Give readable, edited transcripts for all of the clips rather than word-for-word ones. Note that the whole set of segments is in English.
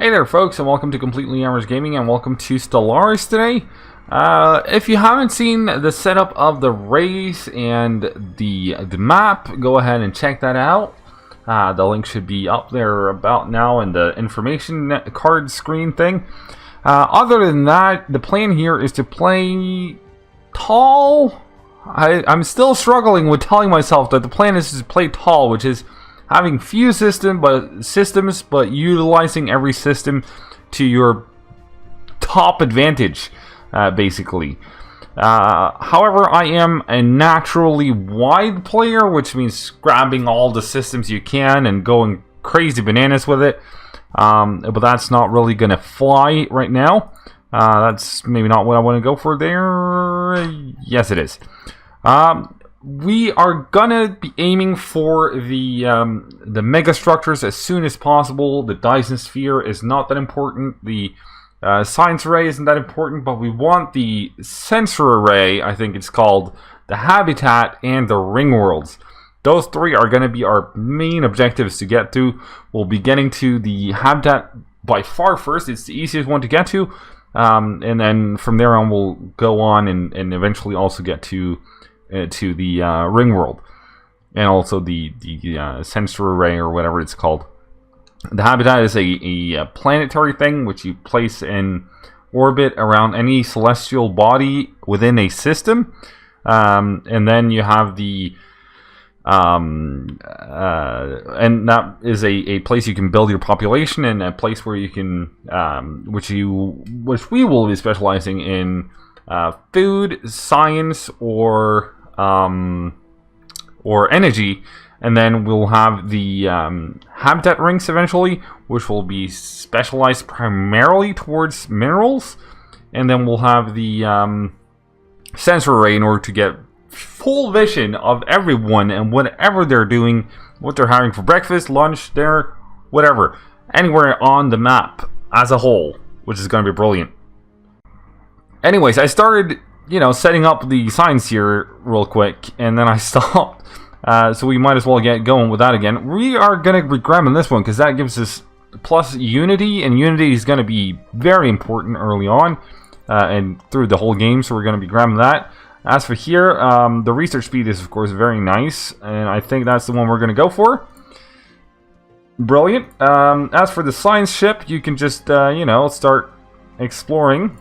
Hey there folks, and welcome to Completely Average Gaming, and welcome to Stellaris today. If you haven't seen the setup of the race and the map, go ahead and check that out. The link should be up there about now in the information card screen thing. Other than that, the plan here is to play tall. I'm still struggling with telling myself that the plan is to play tall, which is having few systems, but utilizing every system to your top advantage, basically. However, I am a naturally wide player, which means grabbing all the systems you can and going crazy bananas with it. But that's not really going to fly right now. That's maybe not what I want to go for there. Yes, it is. We are gonna be aiming for the mega structures as soon as possible. The Dyson sphere is not that important. The science array isn't that important, but we want the sensor array, I think it's called, the habitat, and the ring worlds. Those three are going to be our main objectives to get to. We'll be getting to the habitat by far first. It's the easiest one to get to, and then from there on we'll go on and eventually also get to the ring world, and also the sensor array, or whatever it's called. The habitat is a planetary thing which you place in orbit around any celestial body within a system, and then you have the and that is a place you can build your population, and a place where you can which we will be specializing in food, science, or energy. And then we'll have the habitat rings eventually, which will be specialized primarily towards minerals. And then we'll have the sensor array in order to get full vision of everyone and whatever they're doing, what they're having for breakfast, lunch, dinner, whatever. Anywhere on the map as a whole, which is going to be brilliant. Anyways, I started, setting up the science here real quick, and then I stopped. So we might as well get going with that again. We are going to be grabbing this one because that gives us plus unity, and unity is going to be very important early on and through the whole game, so we're going to be grabbing that. As for here, the research speed is of course very nice, and I think that's the one we're going to go for. Brilliant. As for the science ship, you can just, start exploring.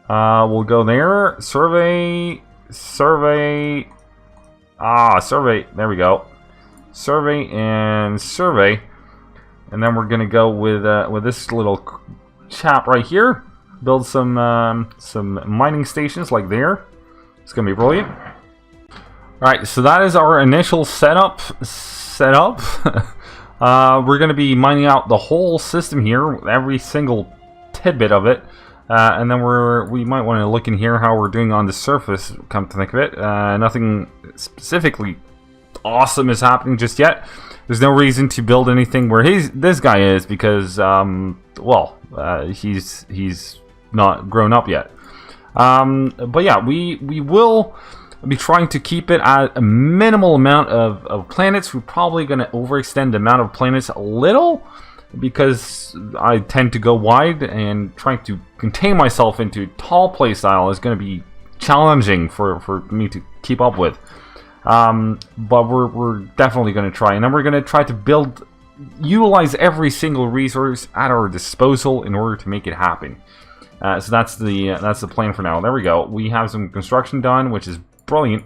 We'll go there. Survey. Survey. There we go. Survey and survey. And then we're gonna go with this little chap right here. Build some mining stations like there. It's gonna be brilliant. All right, so that is our initial setup. We're gonna be mining out the whole system here, every single tidbit of it. And then we might want to look in here how we're doing on the surface, come to think of it. Nothing specifically awesome is happening just yet. There's no reason to build anything where this guy is, because, he's not grown up yet. But yeah, we will be trying to keep it at a minimal amount of planets. We're probably going to overextend the amount of planets a little, because I tend to go wide, and trying to contain myself into tall playstyle is going to be challenging for me to keep up with. But we're definitely going to try, and then we're going to try to utilize every single resource at our disposal in order to make it happen. So that's the plan for now. There we go. We have some construction done, which is brilliant.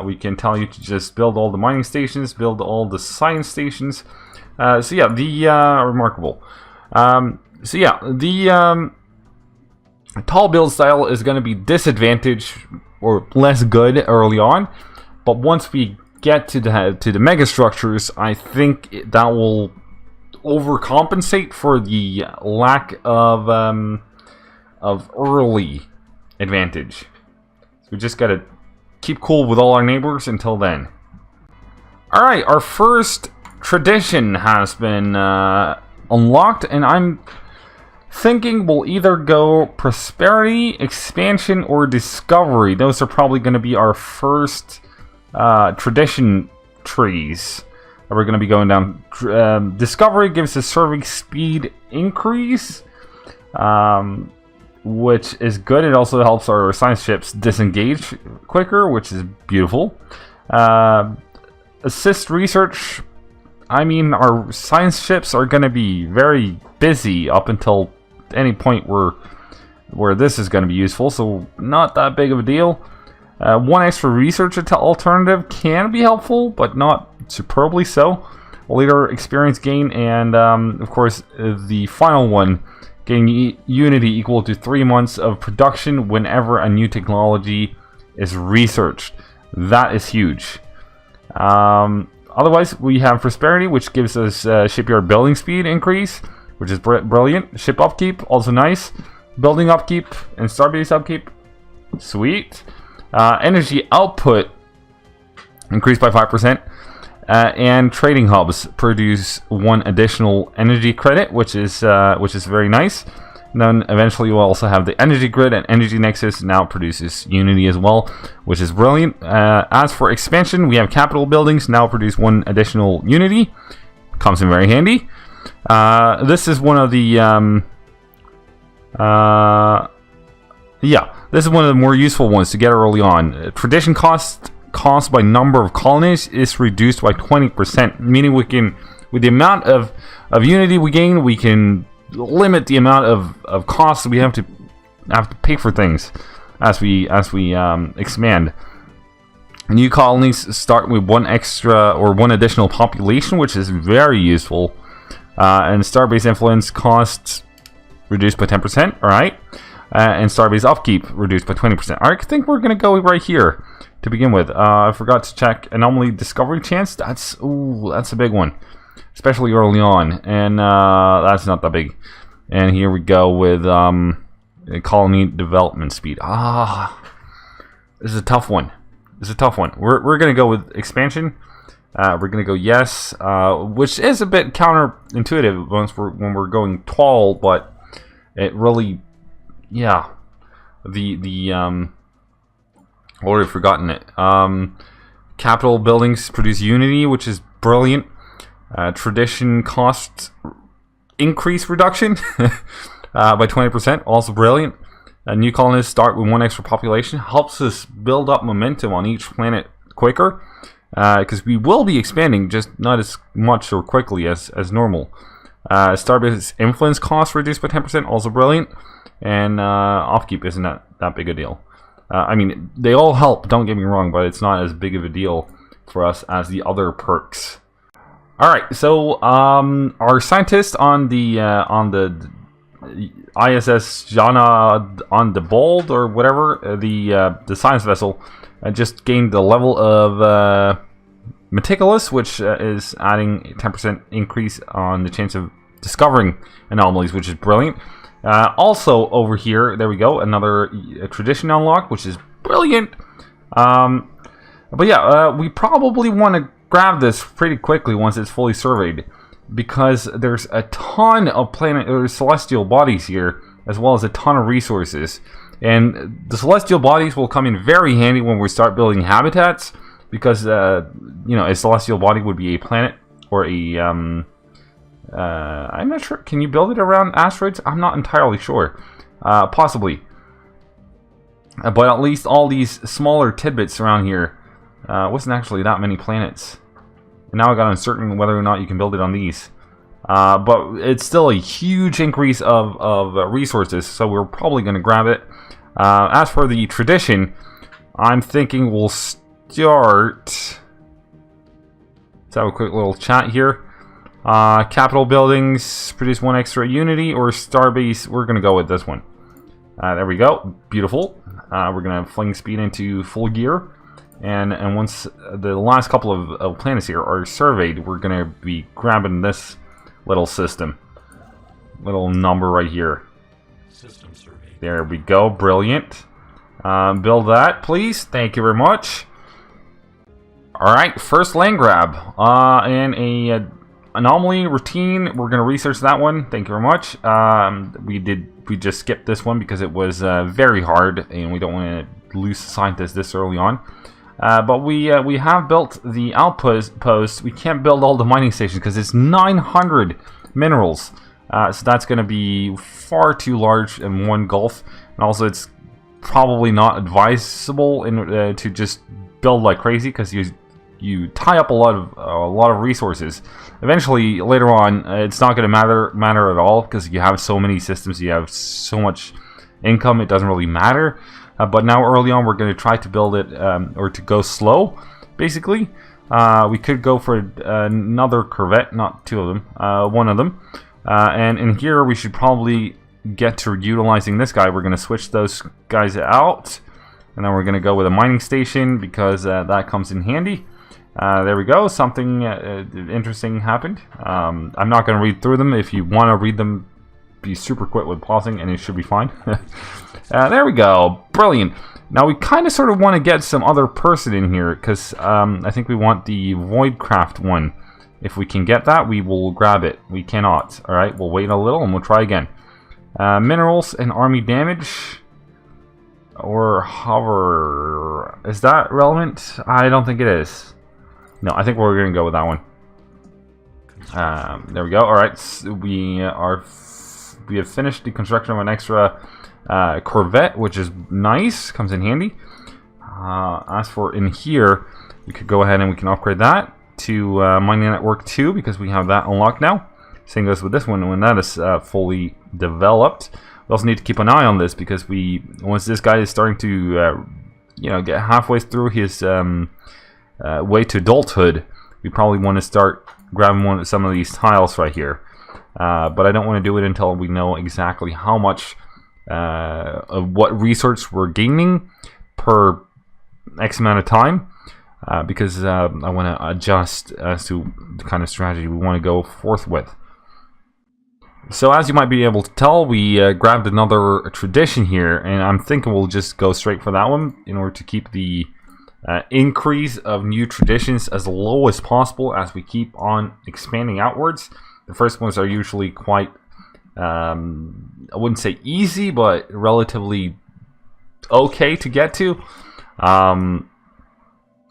We can tell you to just build all the mining stations, build all the science stations. So yeah, remarkable. So yeah, the tall build style is going to be disadvantaged or less good early on, but once we get to the mega structures, I think that will overcompensate for the lack of early advantage. So we just got to keep cool with all our neighbors until then. All right, our first tradition has been unlocked, and I'm thinking we'll either go prosperity, expansion, or discovery. Those are probably going to be our first tradition trees. we're going to be going down. Discovery gives us survey speed increase, which is good. It also helps our science ships disengage quicker, which is beautiful. Assist research. I mean, our science ships are going to be very busy up until any point where this is going to be useful, so not that big of a deal. One extra research alternative can be helpful, but not superbly so. Later experience gain, and of course the final one, getting unity equal to 3 months of production whenever a new technology is researched. That is huge. Otherwise, we have prosperity, which gives us shipyard building speed increase, which is brilliant. Ship upkeep, also nice. Building upkeep and starbase upkeep, sweet. Energy output increased by 5%. And trading hubs produce 1 additional energy credit, which is very nice. And then eventually we'll also have the energy grid, and energy nexus now produces unity as well, which is brilliant. As for expansion, we have capital buildings now produce 1 additional unity. Comes in very handy. This is one of the this is one of the more useful ones to get early on. Tradition cost by number of colonies is reduced by 20%, meaning we can, with the amount of unity we gain, we can limit the amount of costs we have to pay for things as we expand. New colonies start with 1 extra or 1 additional population, which is very useful. And starbase influence costs reduced by 10%. All right, and starbase upkeep reduced by 20%. I think we're gonna go right here to begin with. I forgot to check anomaly discovery chance. That's a big one, especially early on, and that's not that big. And here we go with colony development speed. This is a tough one. We're gonna go with expansion. We're gonna go yes, which is a bit counterintuitive when we're going tall, but it really, yeah. Already forgotten it. Capital buildings produce unity, which is brilliant. Tradition costs increase reduction by 20%, also brilliant. New colonists start with 1 extra population, helps us build up momentum on each planet quicker, because we will be expanding, just not as much or quickly as normal. Starbase influence costs reduced by 10%, also brilliant. And upkeep isn't that big a deal. I mean, they all help, don't get me wrong, but it's not as big of a deal for us as the other perks. Alright, so our scientist on the ISS Jana on the Bold, or whatever, the science vessel, just gained the level of meticulous, which is adding a 10% increase on the chance of discovering anomalies, which is brilliant. Also over here, there we go, another tradition unlock, which is brilliant. But yeah, we probably want to grab this pretty quickly once it's fully surveyed, because there's a ton of planet or celestial bodies here, as well as a ton of resources. And the celestial bodies will come in very handy when we start building habitats, because you know, a celestial body would be a planet or a I'm not sure. Can you build it around asteroids? I'm not entirely sure. Possibly. But at least all these smaller tidbits around here wasn't actually that many planets. And now I got uncertain whether or not you can build it on these. But it's still a huge increase of resources, so we're probably going to grab it. As for the tradition, I'm thinking we'll start... Let's have a quick little chat here. Capital buildings produce 1 extra unity, or starbase. We're going to go with this one. There we go. Beautiful. We're going to fling speed into full gear. And once the last couple of planets here are surveyed, we're going to be grabbing this little system. Little number right here. System survey. There we go. Brilliant. Build that, please. Thank you very much. Alright, first land grab. And a... anomaly routine, we're going to research that one. Thank you very much. We just skipped this one because it was very hard, and we don't want to lose scientists this early on. But we have built the outpost. We can't build all the mining stations because it's 900 minerals. So that's going to be far too large in one gulf. And also it's probably not advisable to just build like crazy, because you tie up a lot of resources. Eventually, later on, it's not going to matter at all, because you have so many systems, you have so much income, it doesn't really matter. But now early on, we're going to try to build it, or to go slow, basically. We could go for another corvette, not two of them, one of them. And in here, we should probably get to utilizing this guy. We're going to switch those guys out, and then we're going to go with a mining station, because that comes in handy. There we go. Something interesting happened. I'm not going to read through them. If you want to read them, be super quick with pausing, and it should be fine. There we go. Brilliant. Now we kind of sort of want to get some other person in here, because I think we want the Voidcraft one. If we can get that, we will grab it. We cannot. Alright, we'll wait a little and we'll try again. Minerals and army damage. Or hover. Is that relevant? I don't think it is. No, I think we're going to go with that one. There we go. Alright, so we have finished the construction of an extra corvette, which is nice. Comes in handy. As for in here, we could go ahead and we can upgrade that to Mining Network 2, because we have that unlocked now. Same goes with this one when that is fully developed. We also need to keep an eye on this, because once this guy is starting to get halfway through his way to adulthood, we probably want to start grabbing some of these tiles right here. But I don't want to do it until we know exactly how much of what research we're gaining per X amount of time. Because I want to adjust as to the kind of strategy we want to go forth with. So as you might be able to tell, we grabbed another tradition here, and I'm thinking we'll just go straight for that one in order to keep the increase of new traditions as low as possible as we keep on expanding outwards. The first ones are usually quite, I wouldn't say easy, but relatively okay to get to.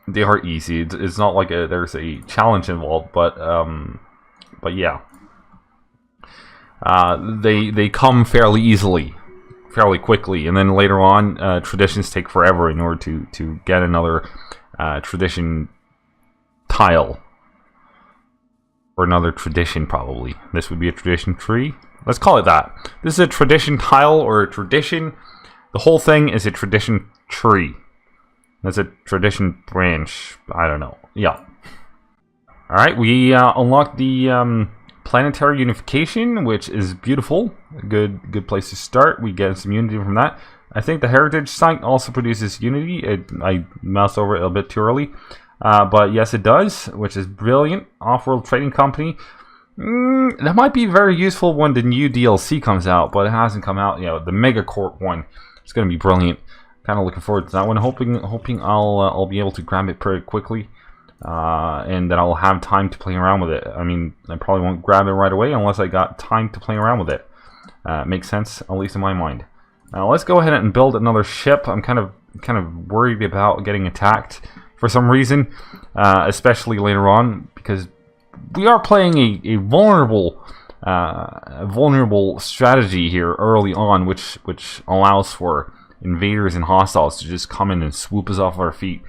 They are easy. It's not like there's a challenge involved, but yeah, they come fairly easily, fairly quickly, and then later on, traditions take forever in order to get another tradition tile, or another tradition. Probably this would be a tradition tree. Let's call it that. This is a tradition tile or a tradition. The whole thing is a tradition tree. That's a tradition branch. I don't know. Yeah. Alright, we unlocked the planetary unification, which is beautiful. A good place to start. We get some unity from that. I think the heritage site also produces unity. I moused over it a bit too early. But yes, it does, which is brilliant. Off-world trading company. That might be very useful when the new DLC comes out, but it hasn't come out. The megacorp one. It's going to be brilliant. Kind of looking forward to that one. Hoping I'll be able to grab it pretty quickly, and that I'll have time to play around with it. I mean, I probably won't grab it right away unless I got time to play around with it. Makes sense, at least in my mind. Now let's go ahead and build another ship. I'm kind of worried about getting attacked for some reason, especially later on, because we are playing a vulnerable strategy here early on, which allows for invaders and hostiles to just come in and swoop us off our feet,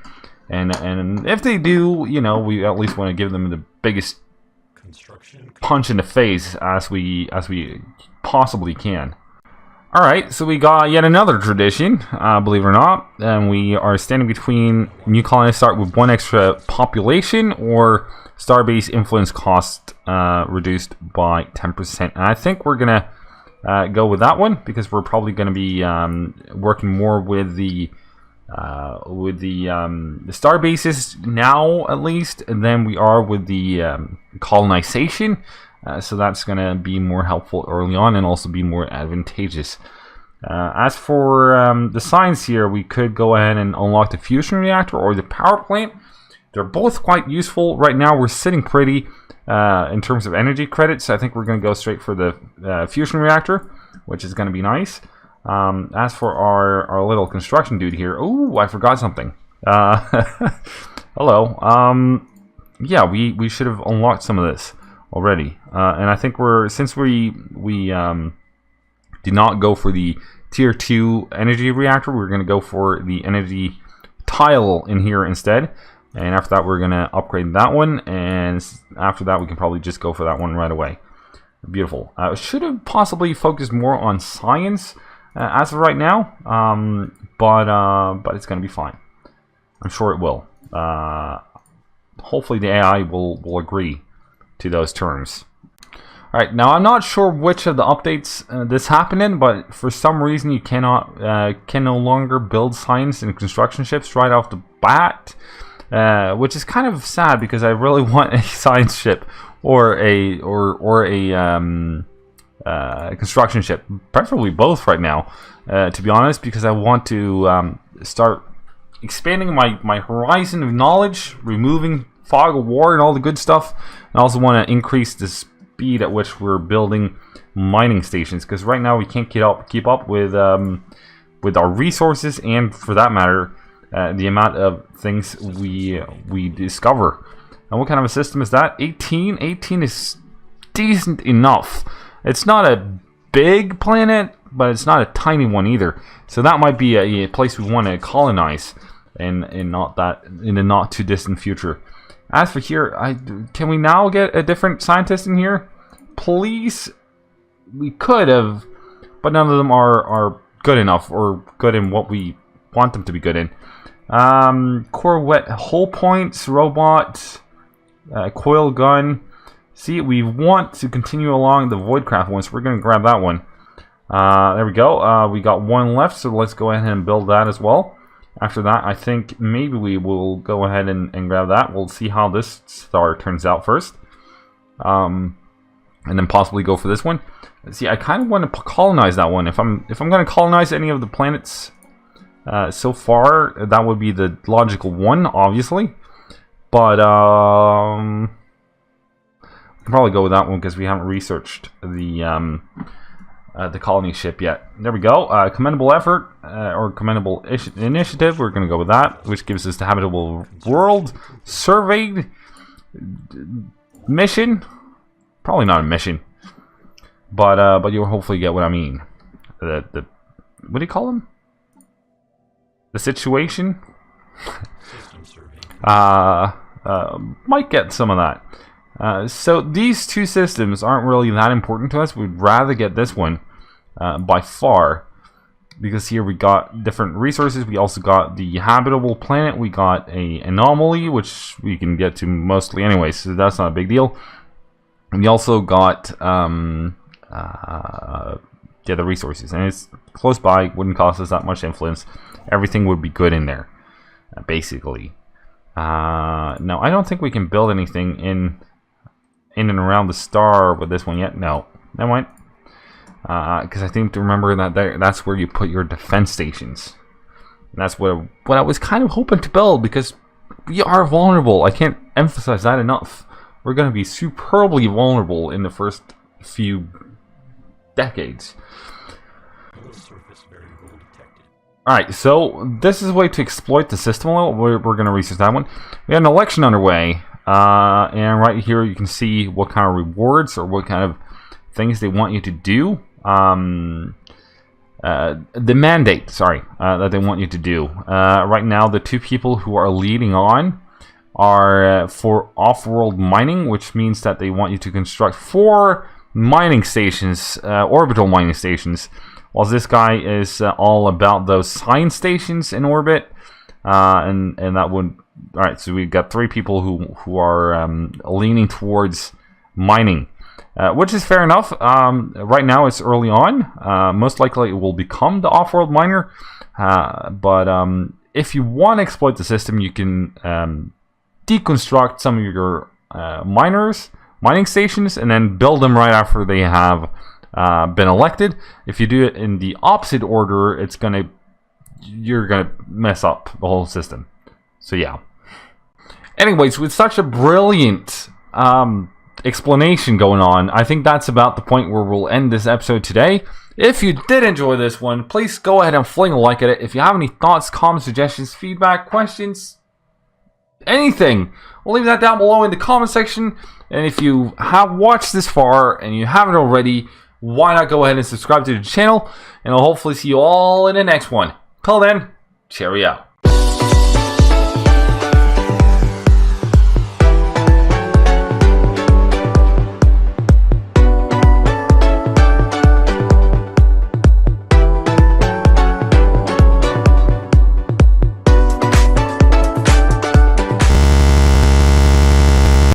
and if they do, we at least want to give them the biggest punch in the face as we possibly can. Alright, so we got yet another tradition, believe it or not, and we are standing between new colonists start with 1 extra population, or starbase influence cost reduced by 10%. And I think we're gonna go with that one, because we're probably going to be working more with the star bases now, at least, than we are with the colonization. So that's going to be more helpful early on, and also be more advantageous. As for the science here, we could go ahead and unlock the fusion reactor or the power plant. They're both quite useful. Right now we're sitting pretty in terms of energy credits. I think we're going to go straight for the fusion reactor, which is going to be nice. As for our little construction dude here, ooh, I forgot something. Hello. Yeah, we should have unlocked some of this already. And I think since we did not go for the tier 2 energy reactor, we're going to go for the energy tile in here instead. And after that, we're going to upgrade that one. And after that, we can probably just go for that one right away. Beautiful. Should have possibly focused more on science as of right now. But it's going to be fine. I'm sure it will. Hopefully the AI will agree to those terms. Alright, now I'm not sure which of the updates this happened in, but for some reason you can no longer build science and construction ships right off the bat, which is kind of sad because I really want a science ship or a construction ship, preferably both right now, to be honest, because I want to start expanding my horizon of knowledge, removing fog of war and all the good stuff. I also want to increase the speed at which we're building mining stations, because right now we can't keep up with our resources, and for that matter, the amount of things we discover. And what kind of a system is that? 18? 18 is decent enough. It's not a big planet, but it's not a tiny one either. So that might be a place we want to colonize in the not too distant future. As for here, can we now get a different scientist in here? Please? We could have, but none of them are good enough or good in what we want them to be good in. Corvette hull points, robot, coil gun. See, we want to continue along the Voidcraft one, so we're going to grab that one. There we go. We got one left, so let's go ahead and build that as well. After that, I think maybe we will go ahead and grab that. We'll see how this star turns out first. And then possibly go for this one. See, I kind of want to colonize that one. If I'm going to colonize any of the planets so far, that would be the logical one, obviously. But we can probably go with that one because we haven't researched the colony ship yet. There we go. Commendable effort or commendable initiative. We're going to go with that, which gives us the habitable world surveyed mission. Probably not a mission, but you'll hopefully get what I mean. The what do you call them? The situation. Might get some of that. So these two systems aren't really that important to us. We'd rather get this one by far, because here we got different resources. We also got the habitable planet. We got a anomaly, which we can get to mostly anyway, so that's not a big deal. And we also got the resources, and it's close by. Wouldn't cost us that much influence. Everything would be good in there, basically. No, I don't think we can build anything in and around the star with this one yet. No, never mind. Because I think to remember that that's where you put your defense stations. And that's what I was kind of hoping to build, because we are vulnerable. I can't emphasize that enough. We're going to be superbly vulnerable in the first few decades. Alright, so this is a way to exploit the system a little. We're going to research that one. We have an election underway. And right here you can see what kind of rewards or what kind of things they want you to do. The mandate, that they want you to do. Right now, the two people who are leading on are for off-world mining, which means that they want you to construct 4 mining stations, orbital mining stations, while this guy is all about those science stations in orbit. And that would... Alright, so we've got 3 people who are leaning towards mining. Which is fair enough. Right now it's early on. Most likely it will become the off-world miner. But if you want to exploit the system, you can deconstruct some of your mining stations, and then build them right after they have been elected. If you do it in the opposite order, you're gonna mess up the whole system. So yeah. Anyways, with such a brilliant explanation going on, I think that's about the point where we'll end this episode today. If you did enjoy this one, please go ahead and fling a like at it. If you have any thoughts, comments, suggestions, feedback, questions, anything, we'll leave that down below in the comment section. And if you have watched this far and you haven't already, why not go ahead and subscribe to the channel, and I'll hopefully see you all in the next one. Till then, cheerio.